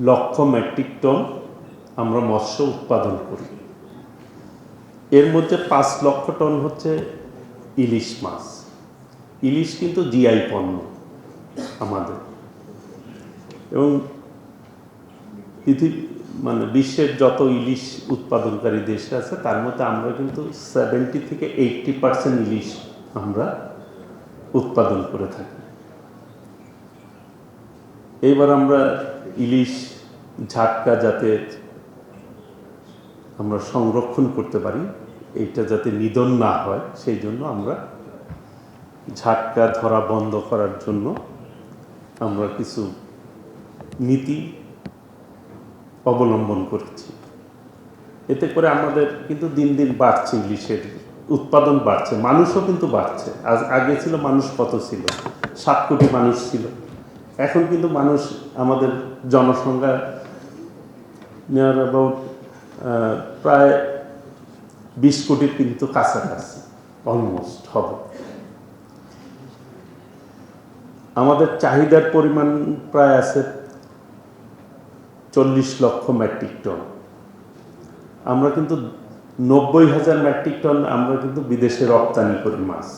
লক্ষ metric ton আমরা মৎস্য উৎপাদন করি। এর মধ্যে 5 লক্ষ টন হচ্ছে ইলিশ মাছ। ইলিশ কিন্তু জিআই পণ্য আমাদের, এবং বিশ্বের যত ইলিশ উৎপাদনকারী দেশ আছে তার মধ্যে আমরা কিন্তু 70 থেকে 80% ইলিশ আমরা উৎপাদন করে থাকি। এবার আমরা ইলিশ ঝাটকা যাতে আমরা সংরক্ষণ করতে পারি, এইটা যাতে নিধন না হয়, সেই জন্য আমরা ঝাটকা ধরা বন্ধ করার জন্য আমরা কিছু নীতি অবলম্বন করেছি। এতে করে আমাদের কিন্তু দিন দিন বাড়ছে, ইলিশের উৎপাদন বাড়ছে, মানুষও কিন্তু বাড়ছে। আগে ছিল মানুষ কত ছিল? 7 কোটি মানুষ ছিল। এখন কিন্তু মানুষ, আমাদের জনসংখ্যা নিয়ার অ্যাবাউট প্রায় 20 কোটির কিন্তু কাছাকাছি অলমোস্ট হবে। আমাদের চাহিদার পরিমাণ প্রায় আছে 40 লক্ষ মেট্রিক টন। আমরা কিন্তু 90,000 মেট্রিক টন আমরা কিন্তু বিদেশে রপ্তানি করি মাছ।